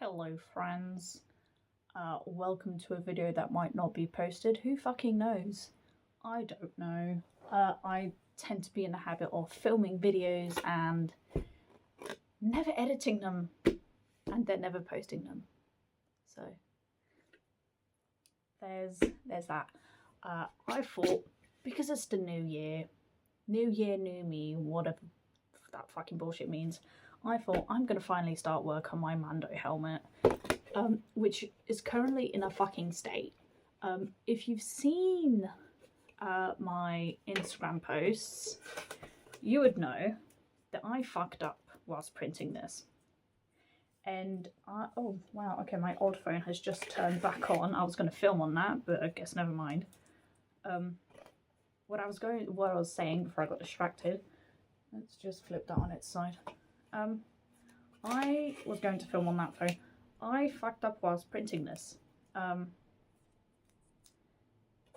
Hello friends, welcome to a video that might not be posted. Who fucking knows? I don't know. I tend to be in the habit of filming videos and never editing them and then never posting them. So there's that. I thought, because it's the new year, new me, whatever that fucking bullshit means, I thought I'm gonna finally start work on my Mando helmet, which is currently in a fucking state. If you've seen my Instagram posts, you would know that I fucked up whilst printing this. And oh wow, okay, my old phone has just turned back on. I was going to film on that, but I guess never mind. What I was saying before I got distracted. Let's just flip that on its side. I was going to film on that phone. I fucked up whilst printing this.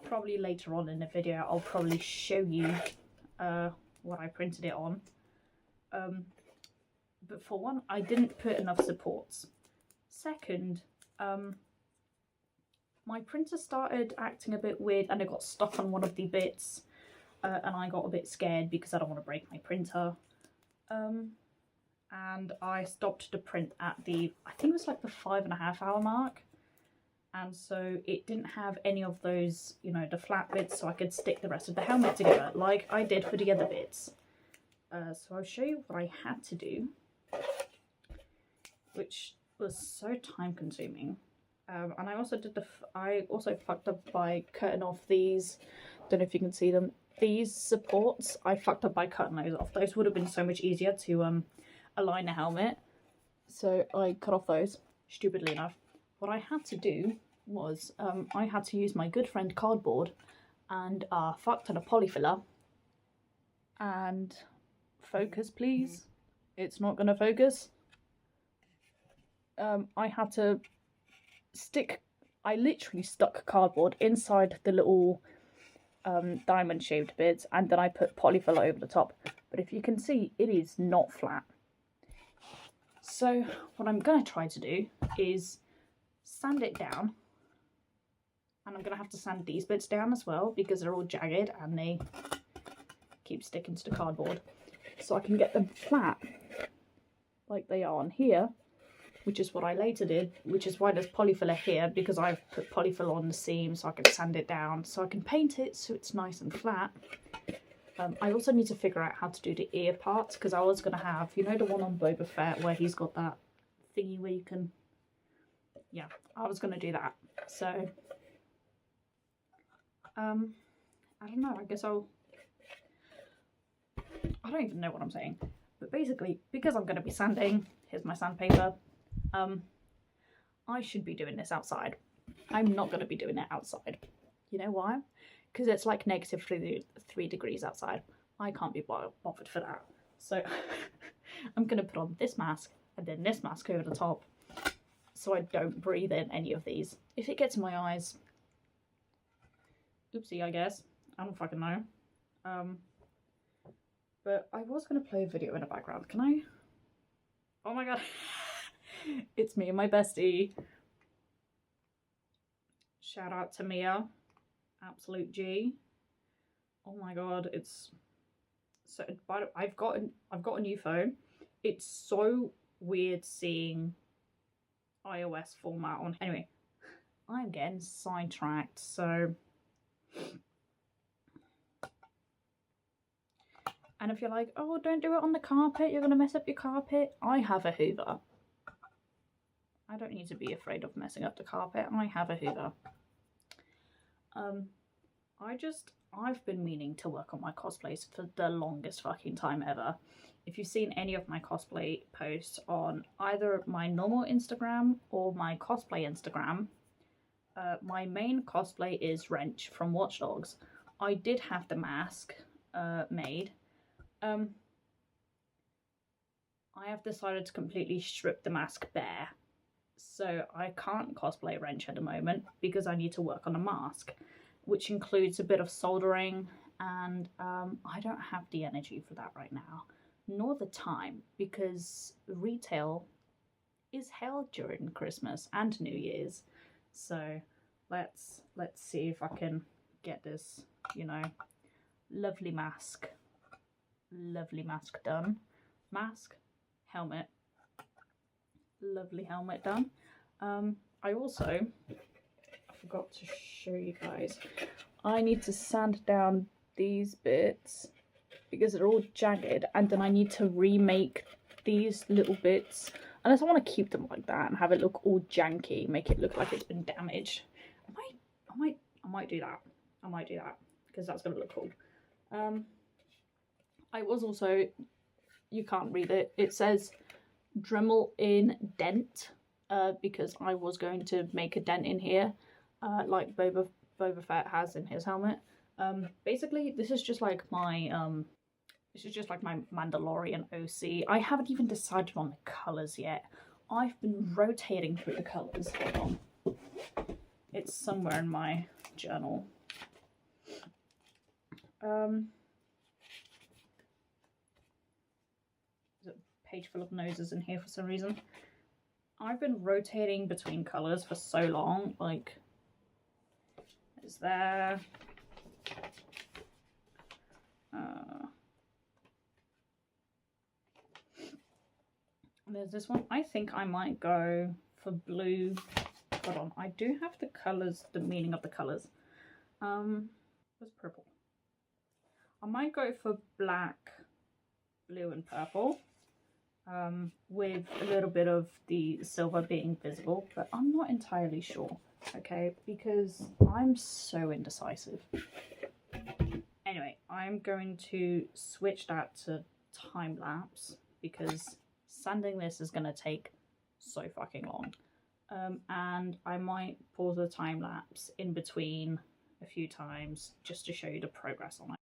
Probably later on in the video I'll probably show you what I printed it on. But for one, I didn't put enough supports. Second, my printer started acting a bit weird and it got stuck on one of the bits, and I got a bit scared because I don't want to break my printer. And I stopped the print at the, I think it was like the 5.5 hour mark. And so it didn't have any of those, you know, the flat bits, so I could stick the rest of the helmet together like I did for the other bits. So I'll show you what I had to do, which was so time consuming. And I also did I also fucked up by cutting off these, don't know if you can see them, these supports. I fucked up by cutting those off. Those would have been so much easier to align the helmet. So I cut off those, stupidly enough. What I had to do was I had to use my good friend cardboard and fucked on a polyfiller. And focus please. It's not gonna focus. I had to I literally stuck cardboard inside the little diamond shaped bits, and then I put polyfiller over the top. But if you can see, it is not flat. So what I'm going to try to do is sand it down, and I'm going to have to sand these bits down as well because they're all jagged and they keep sticking to the cardboard, so I can get them flat like they are on here, which is what I later did, which is why there's polyfiller here, because I've put polyfiller on the seam so I can sand it down so I can paint it so it's nice and flat. I also need to figure out how to do the ear parts, because I was going to have, you know, the one on Boba Fett where he's got that thingy where you can, yeah, I was going to do that. So, I don't know, I guess I don't even know what I'm saying. But basically, because I'm going to be sanding, here's my sandpaper, I should be doing this outside. I'm not going to be doing it outside. You know why? Because it's like negative 3 degrees outside. I can't be bothered for that. So I'm going to put on this mask and then this mask over the top so I don't breathe in any of these. If it gets in my eyes, oopsie, I guess. I don't fucking know. But I was going to play a video in the background. Can I? Oh my god. It's me and my bestie. Shout out to Mia. Absolute G. Oh my god, it's so, but I've got a new phone. It's so weird seeing iOS format on. Anyway, I'm getting sidetracked, so. And if you're like, oh, don't do it on the carpet, you're gonna mess up your carpet, I have a Hoover. I don't need to be afraid of messing up the carpet. I have a Hoover. I've been meaning to work on my cosplays for the longest fucking time ever. If you've seen any of my cosplay posts on either my normal Instagram or my cosplay Instagram, my main cosplay is Wrench from Watch Dogs. I did have the mask made. I have decided to completely strip the mask bare. So I can't cosplay Wrench at the moment because I need to work on a mask, which includes a bit of soldering, and I don't have the energy for that right now, nor the time, because retail is held during Christmas and New Year's. So let's see if I can get this, you know, lovely mask done. Mask, helmet, lovely helmet done. I forgot to show you guys, I need to sand down these bits because they're all jagged, and then I need to remake these little bits, unless I want to keep them like that and have it look all janky, make it look like it's been damaged. I might do that. I might do that because that's gonna look cool. I was also, you can't read it, it says Dremel in dent, because I was going to make a dent in here, like Boba Fett has in his helmet. Basically, this is just like my Mandalorian OC. I haven't even decided on the colours yet. I've been rotating through the colours. Hold on. It's somewhere in my journal. There's a page full of noses in here for some reason. I've been rotating between colours for so long, like, is there... there's this one. I think I might go for blue. Hold on, I do have the colours, the meaning of the colours. Where's purple? I might go for black, blue and purple, with a little bit of the silver being visible, but I'm not entirely sure, okay, because I'm so indecisive. Anyway, I'm going to switch that to time lapse because sanding this is going to take so fucking long. And I might pause the time lapse in between a few times just to show you the progress on it.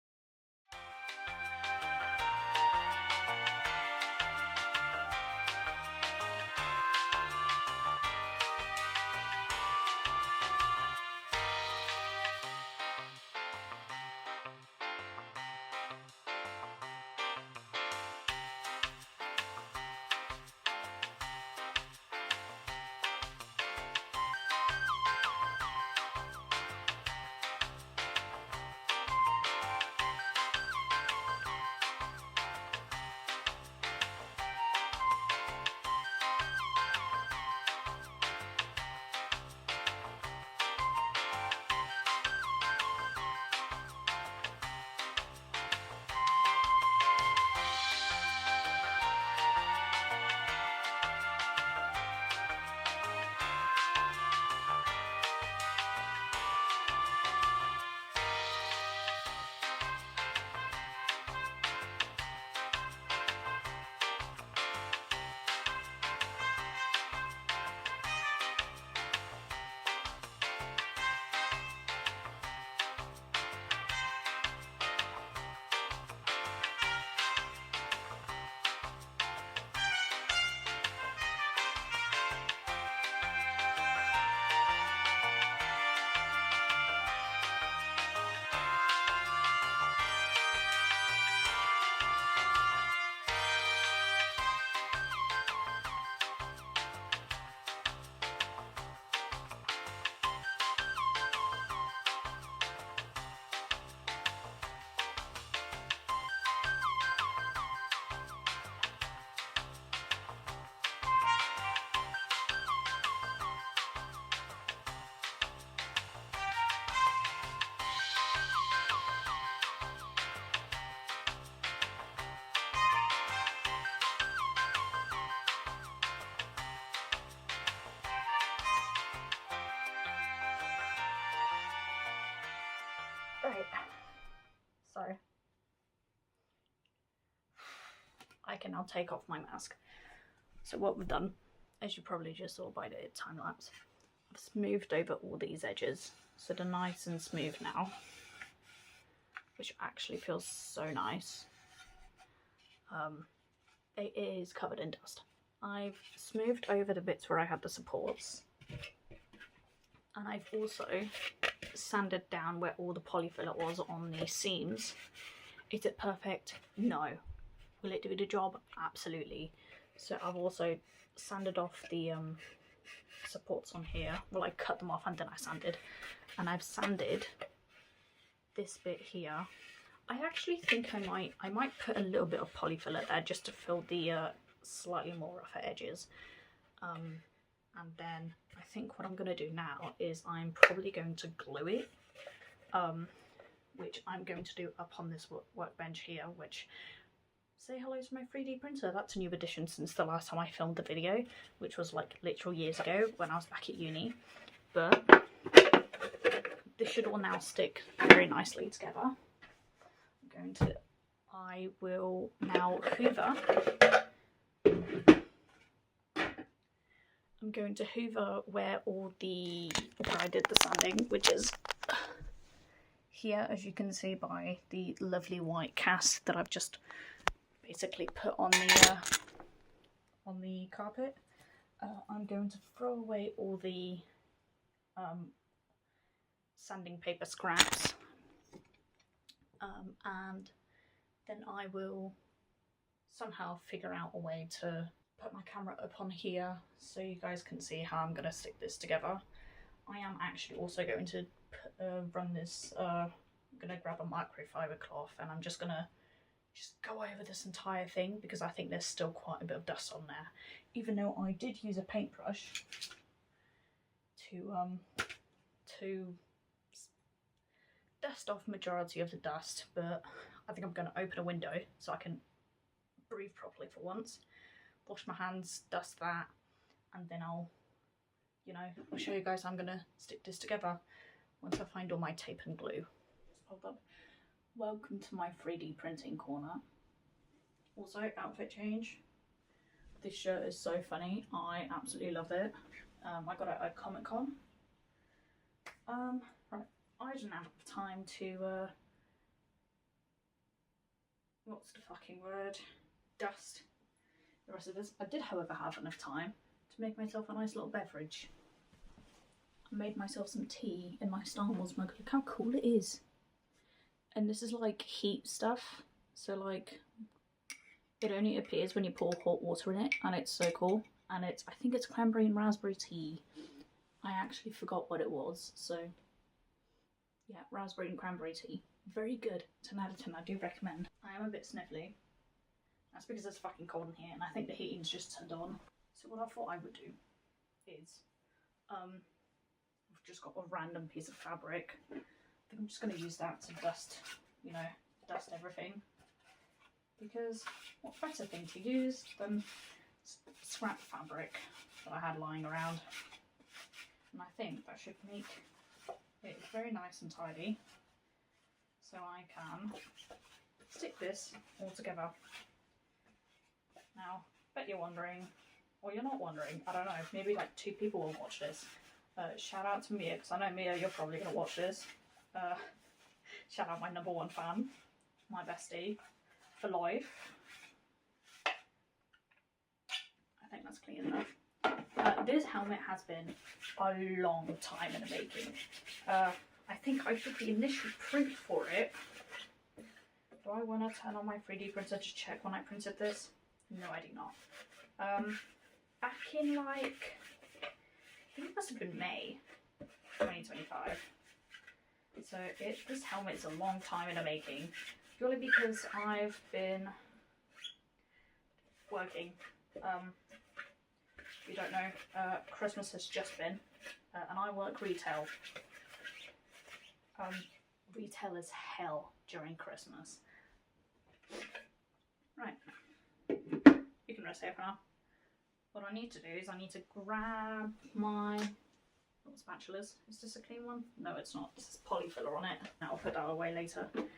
Right, so I can now take off my mask. So what we've done, as you probably just saw by the time lapse, I've smoothed over all these edges so they're nice and smooth now, which actually feels so nice. It is covered in dust. I've smoothed over the bits where I had the supports, and I've also sanded down where all the polyfiller was on the seams. Is it perfect? No. Will it do the job? Absolutely. So I've also sanded off the supports on here. Well, I cut them off and then I sanded. And I've sanded this bit here. I actually think I might put a little bit of polyfillet there just to fill the slightly more rougher edges. And then I think what I'm going to do now is I'm probably going to glue it, which I'm going to do up on this workbench here, which, say hello to my 3D printer. That's a new addition since the last time I filmed the video, which was like literal years ago when I was back at uni. But this should all now stick very nicely together. I will now hoover. I'm going to hoover where I did the sanding, which is here, as you can see by the lovely white cast that I've just basically put on the carpet. I'm going to throw away all the sanding paper scraps, and then I will somehow figure out a way to put my camera up on here so you guys can see how I'm going to stick this together. I am actually also going to run this, I'm going to grab a microfiber cloth and I'm just going to go over this entire thing because I think there's still quite a bit of dust on there, even though I did use a paintbrush to dust off majority of the dust, but I think I'm going to open a window so I can breathe properly for once, wash my hands, dust that, and then I'll show you guys how I'm going to stick this together once I find all my tape and glue. Hold up. Welcome to my 3D printing corner. Also, outfit change. This shirt is so funny. I absolutely love it. I got it at Comic-Con. Right. I didn't have time to, what's the fucking word? Dust the rest of this. I did, however, have enough time to make myself a nice little beverage. I made myself some tea in my Star Wars mug. Look how cool it is. And this is like heat stuff. So like, it only appears when you pour hot water in it, and it's so cool. And I think it's cranberry and raspberry tea. I actually forgot what it was, so yeah, raspberry and cranberry tea. Very good. 10 out of 10, I do recommend. I am a bit sniffly. That's because it's fucking cold in here, and I think the heating's just turned on. So what I thought I would do is, I've just got a random piece of fabric. I think I'm just going to use that to dust, dust everything. Because what better thing to use than scrap fabric that I had lying around. And I think that should make it very nice and tidy. So I can stick this all together. Now, bet you're wondering, or you're not wondering, I don't know, maybe like 2 people will watch this. Shout out to Mia, because I know Mia, you're probably going to watch this. Shout out my #1 fan, my bestie, for life. I think that's clean enough. This helmet has been a long time in the making. I think I did the initial print for it. Do I want to turn on my 3D printer to check when I printed this? No, I do not. Back in like, I think it must have been May 2025. So this helmet's a long time in the making, purely because I've been working. If you don't know, Christmas has just been, and I work retail. Retail is hell during Christmas. Right, you can rest here for now. What I need to do is I need to grab my little spatulas. Is this a clean one? No, it's not. This is polyfiller on it. I'll put that away later. I'm going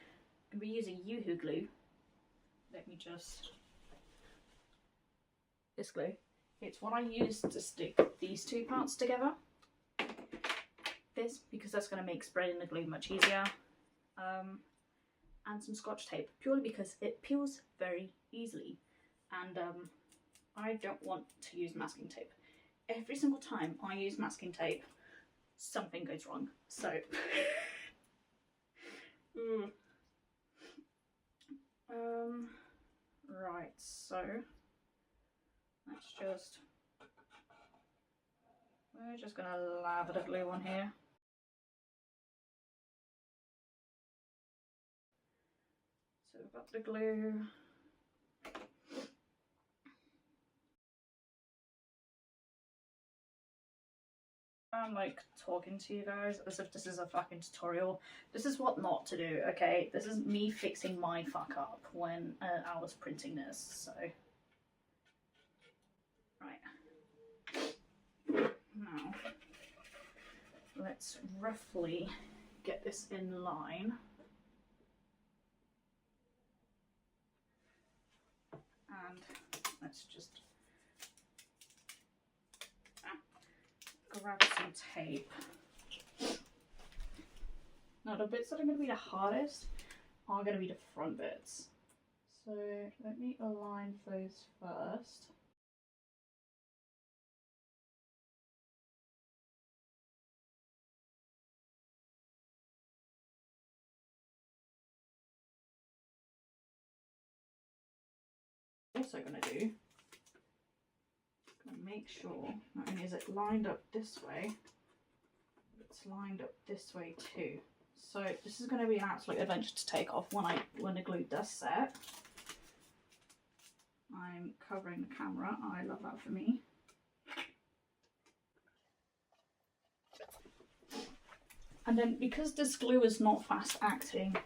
to be using Yoo-hoo glue. Let me just... This glue. It's what I use to stick these 2 parts together. This, because that's going to make spreading the glue much easier. And some Scotch tape, purely because it peels very easily. And I don't want to use masking tape. Every single time I use masking tape, something goes wrong. So, right, so let's just We're just going to lather the glue on here. So we've got the glue. I'm like talking to you guys as if this is a fucking tutorial. This is what not to do, okay? This is me fixing my fuck up when I was printing this, so. Right. Now, let's roughly get this in line. And let's just grab some tape. Now the bits that are going to be the hardest are going to be the front bits. So let me align those first. Also going to do, make sure not only is it lined up this way, it's lined up this way too. So this is going to be an absolute adventure to take off when the glue does set. I'm covering the camera. I love that for me. And then because this glue is not fast acting,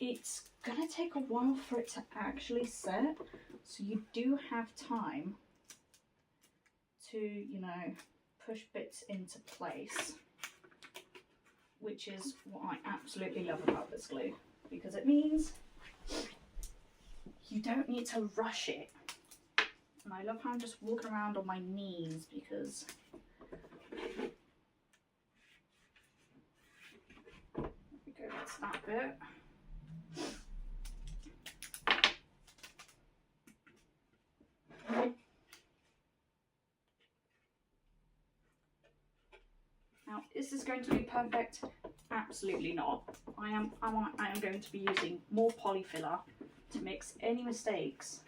it's going to take a while for it to actually set. So you do have time to, you know, push bits into place, which is what I absolutely love about this glue, because it means you don't need to rush it. And I love how I'm just walking around on my knees because there we go, that's that bit. Now, is this going to be perfect? Absolutely not. I am going to be using more polyfiller to mix any mistakes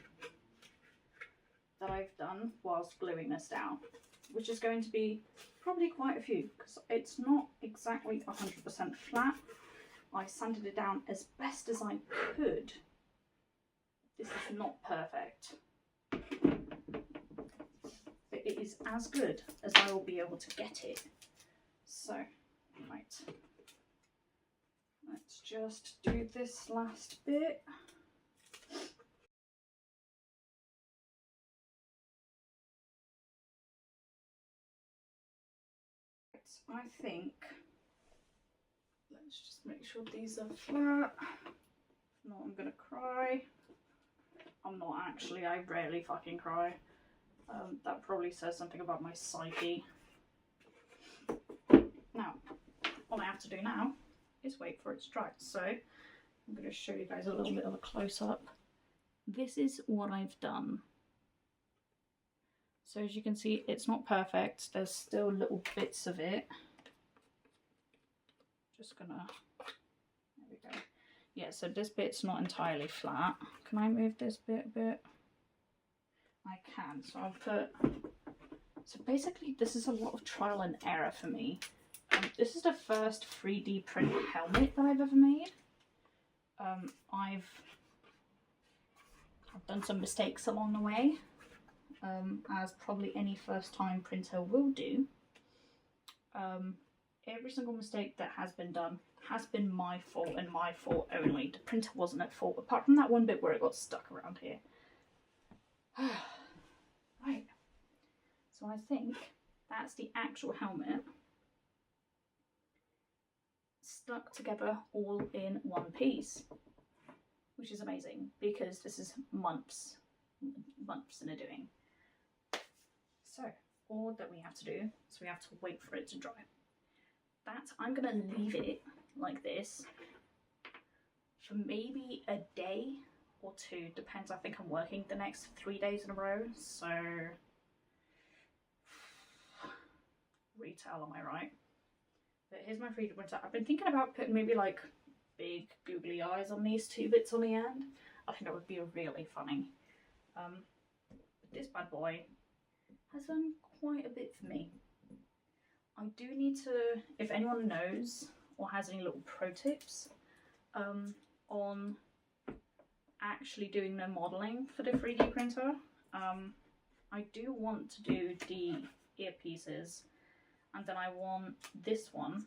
that I've done whilst gluing this down, which is going to be probably quite a few because it's not exactly 100% flat. I sanded it down as best as I could. This is not perfect, but it is as good as I will be able to get it. So, right, let's just do this last bit. I think, let's just make sure these are flat. If not, I'm gonna cry. I'm not actually, I rarely fucking cry. That probably says something about my psyche. Now, all I have to do now is wait for it to dry. So I'm going to show you guys a little bit of a close-up. This is what I've done. So as you can see, it's not perfect. There's still little bits of it. Just gonna, there we go. Yeah, so this bit's not entirely flat. Can I move this bit a bit? I can. So I'll put, so basically this is a lot of trial and error for me. This is the first 3D print helmet that I've ever made. I've done some mistakes along the way, as probably any first time printer will do. Every single mistake that has been done has been my fault and my fault only. The printer wasn't at fault, apart from that one bit where it got stuck around here. Right, so I think that's the actual helmet stuck together all in one piece, which is amazing because this is months in a doing. So all that we have to do is we have to wait for it to dry. That I'm gonna leave it like this for maybe a day or two, depends. I think I'm working the next 3 days in a row, so retail, am I right? But here's my 3D printer. I've been thinking about putting maybe like big googly eyes on these two bits on the end. I think that would be really funny. But this bad boy has done quite a bit for me. I do need to, if anyone knows or has any little pro tips on actually doing the modelling for the 3D printer, I do want to do the earpieces, and then I want this one.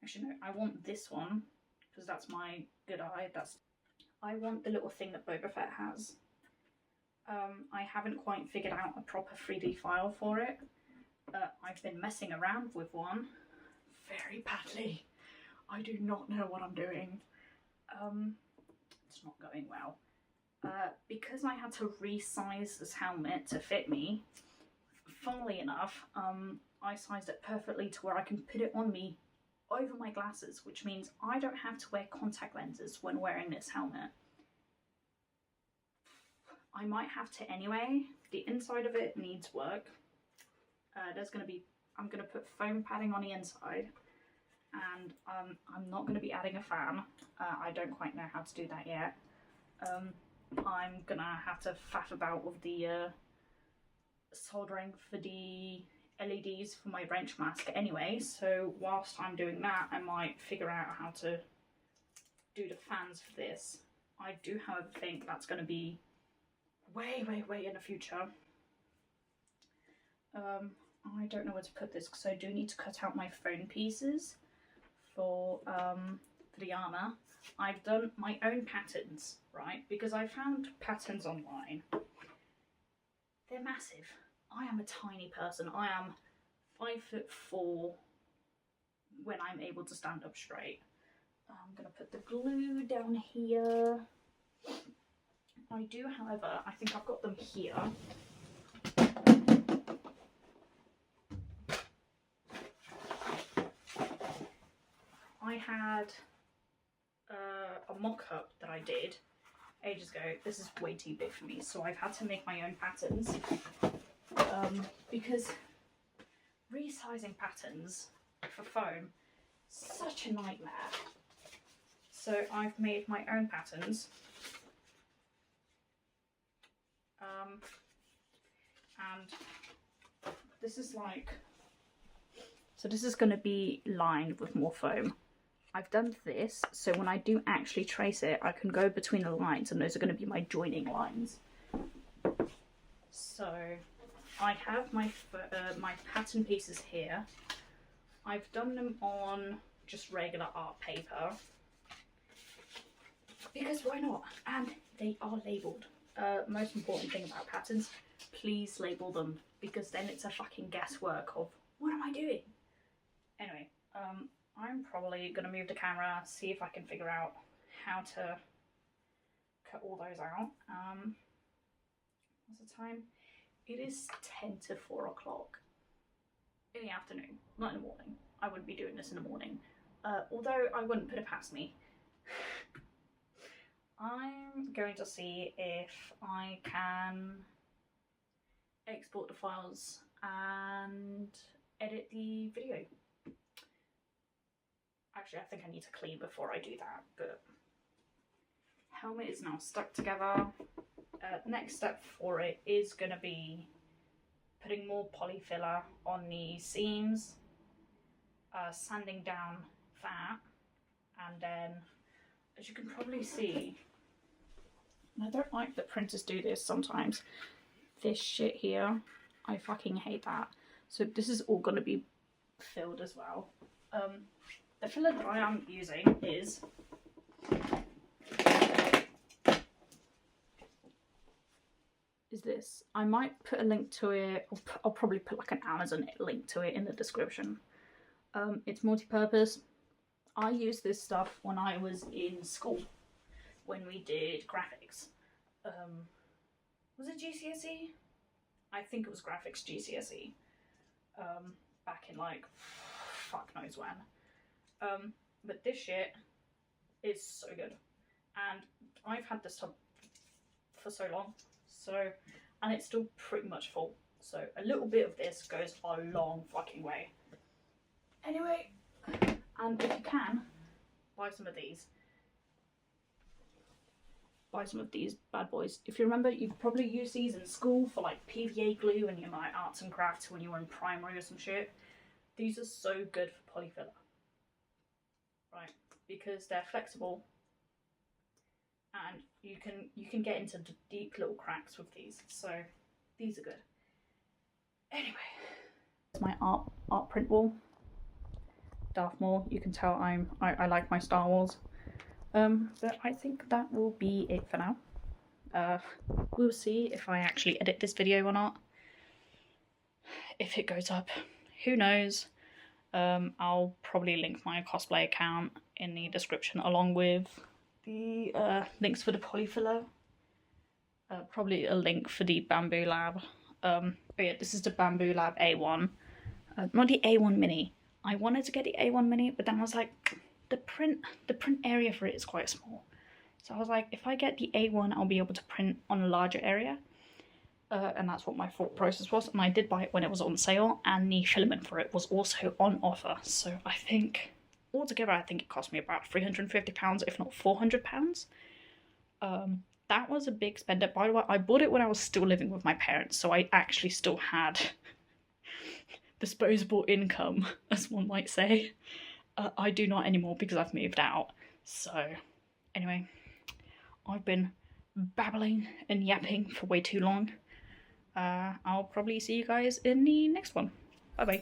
Actually, no, I want this one because that's my good eye. I want the little thing that Boba Fett has. I haven't quite figured out a proper 3D file for it. I've been messing around with one very badly. I do not know what I'm doing. It's not going well. Because I had to resize this helmet to fit me, funnily enough, I sized it perfectly to where I can put it on me over my glasses, which means I don't have to wear contact lenses when wearing this helmet. I might have to anyway. The inside of it needs work. I'm going to put foam padding on the inside, and I'm not going to be adding a fan. I don't quite know how to do that yet. I'm going to have to faff about with the soldering for the LEDs for my wrench mask anyway, so whilst I'm doing that I might figure out how to do the fans for this. I do however think that's going to be way in the future. I don't know where to put this because I do need to cut out my phone pieces for the armour. I've done my own patterns, right, because I found patterns online. They're massive. I am a tiny person. I am 5'4" when I'm able to stand up straight. I'm going to put the glue down here. I do, however, I think I've got them here. I had a mock-up that I did ages ago. This is way too big for me, so I've had to make my own patterns. Because resizing patterns for foam is such a nightmare. So I've made my own patterns. And this is this is going to be lined with more foam. I've done this so when I do actually trace it, I can go between the lines, and those are going to be my joining lines. So I have my pattern pieces here. I've done them on just regular art paper because why not? And they are labelled. Most important thing about patterns, please label them, because then it's a fucking guesswork of what am I doing? Anyway, I'm probably going to move the camera, see if I can figure out how to cut all those out. What's the time? It is 10 to 4 o'clock in the afternoon, not in the morning. I wouldn't be doing this in the morning, although I wouldn't put it past me. I'm going to see if I can export the files and edit the video. Actually, I think I need to clean before I do that, but helmet is now stuck together. Next step for it is going to be putting more polyfiller on the seams, sanding down that, and then, as you can probably see, and I don't like that printers do this sometimes, this shit here, I fucking hate that. So this is all going to be filled as well. The filler that I am using is this. I might put a link to it, or I'll probably put like an Amazon link to it in the description. It's multi-purpose. I used this stuff when I was in school, when we did graphics. Was it GCSE? I think it was graphics GCSE. Back in like, fuck knows when. But this shit is so good. And I've had this tub for so long. So, and it's still pretty much full. So a little bit of this goes a long fucking way. Anyway, and if you can, buy some of these. buy some of these bad boys. If you remember, you probably used these in school for like PVA glue and your like arts and crafts when you were in primary or some shit. These are so good for polyfiller, right? Because they're flexible and you can get into deep little cracks with these. So these are good. Anyway, it's my art print wall. Darth Maul. You can tell I like my Star Wars. But I think that will be it for now. We'll see if I actually edit this video or not. If it goes up, who knows. I'll probably link my cosplay account in the description along with the links for the polyfiller. Probably a link for the Bamboo Lab. But yeah, this is the Bamboo Lab A1. Not the A1 Mini. I wanted to get the A1 Mini, but then I was like, the print area for it is quite small. So I was like, if I get the A1, I'll be able to print on a larger area. And that's what my thought process was. And I did buy it when it was on sale, and the filament for it was also on offer. So I think, altogether, I think it cost me about £350, if not £400. That was a big spender. By the way, I bought it when I was still living with my parents, so I actually still had disposable income, as one might say. I do not anymore because I've moved out. So, anyway, I've been babbling and yapping for way too long. I'll probably see you guys in the next one. Bye bye.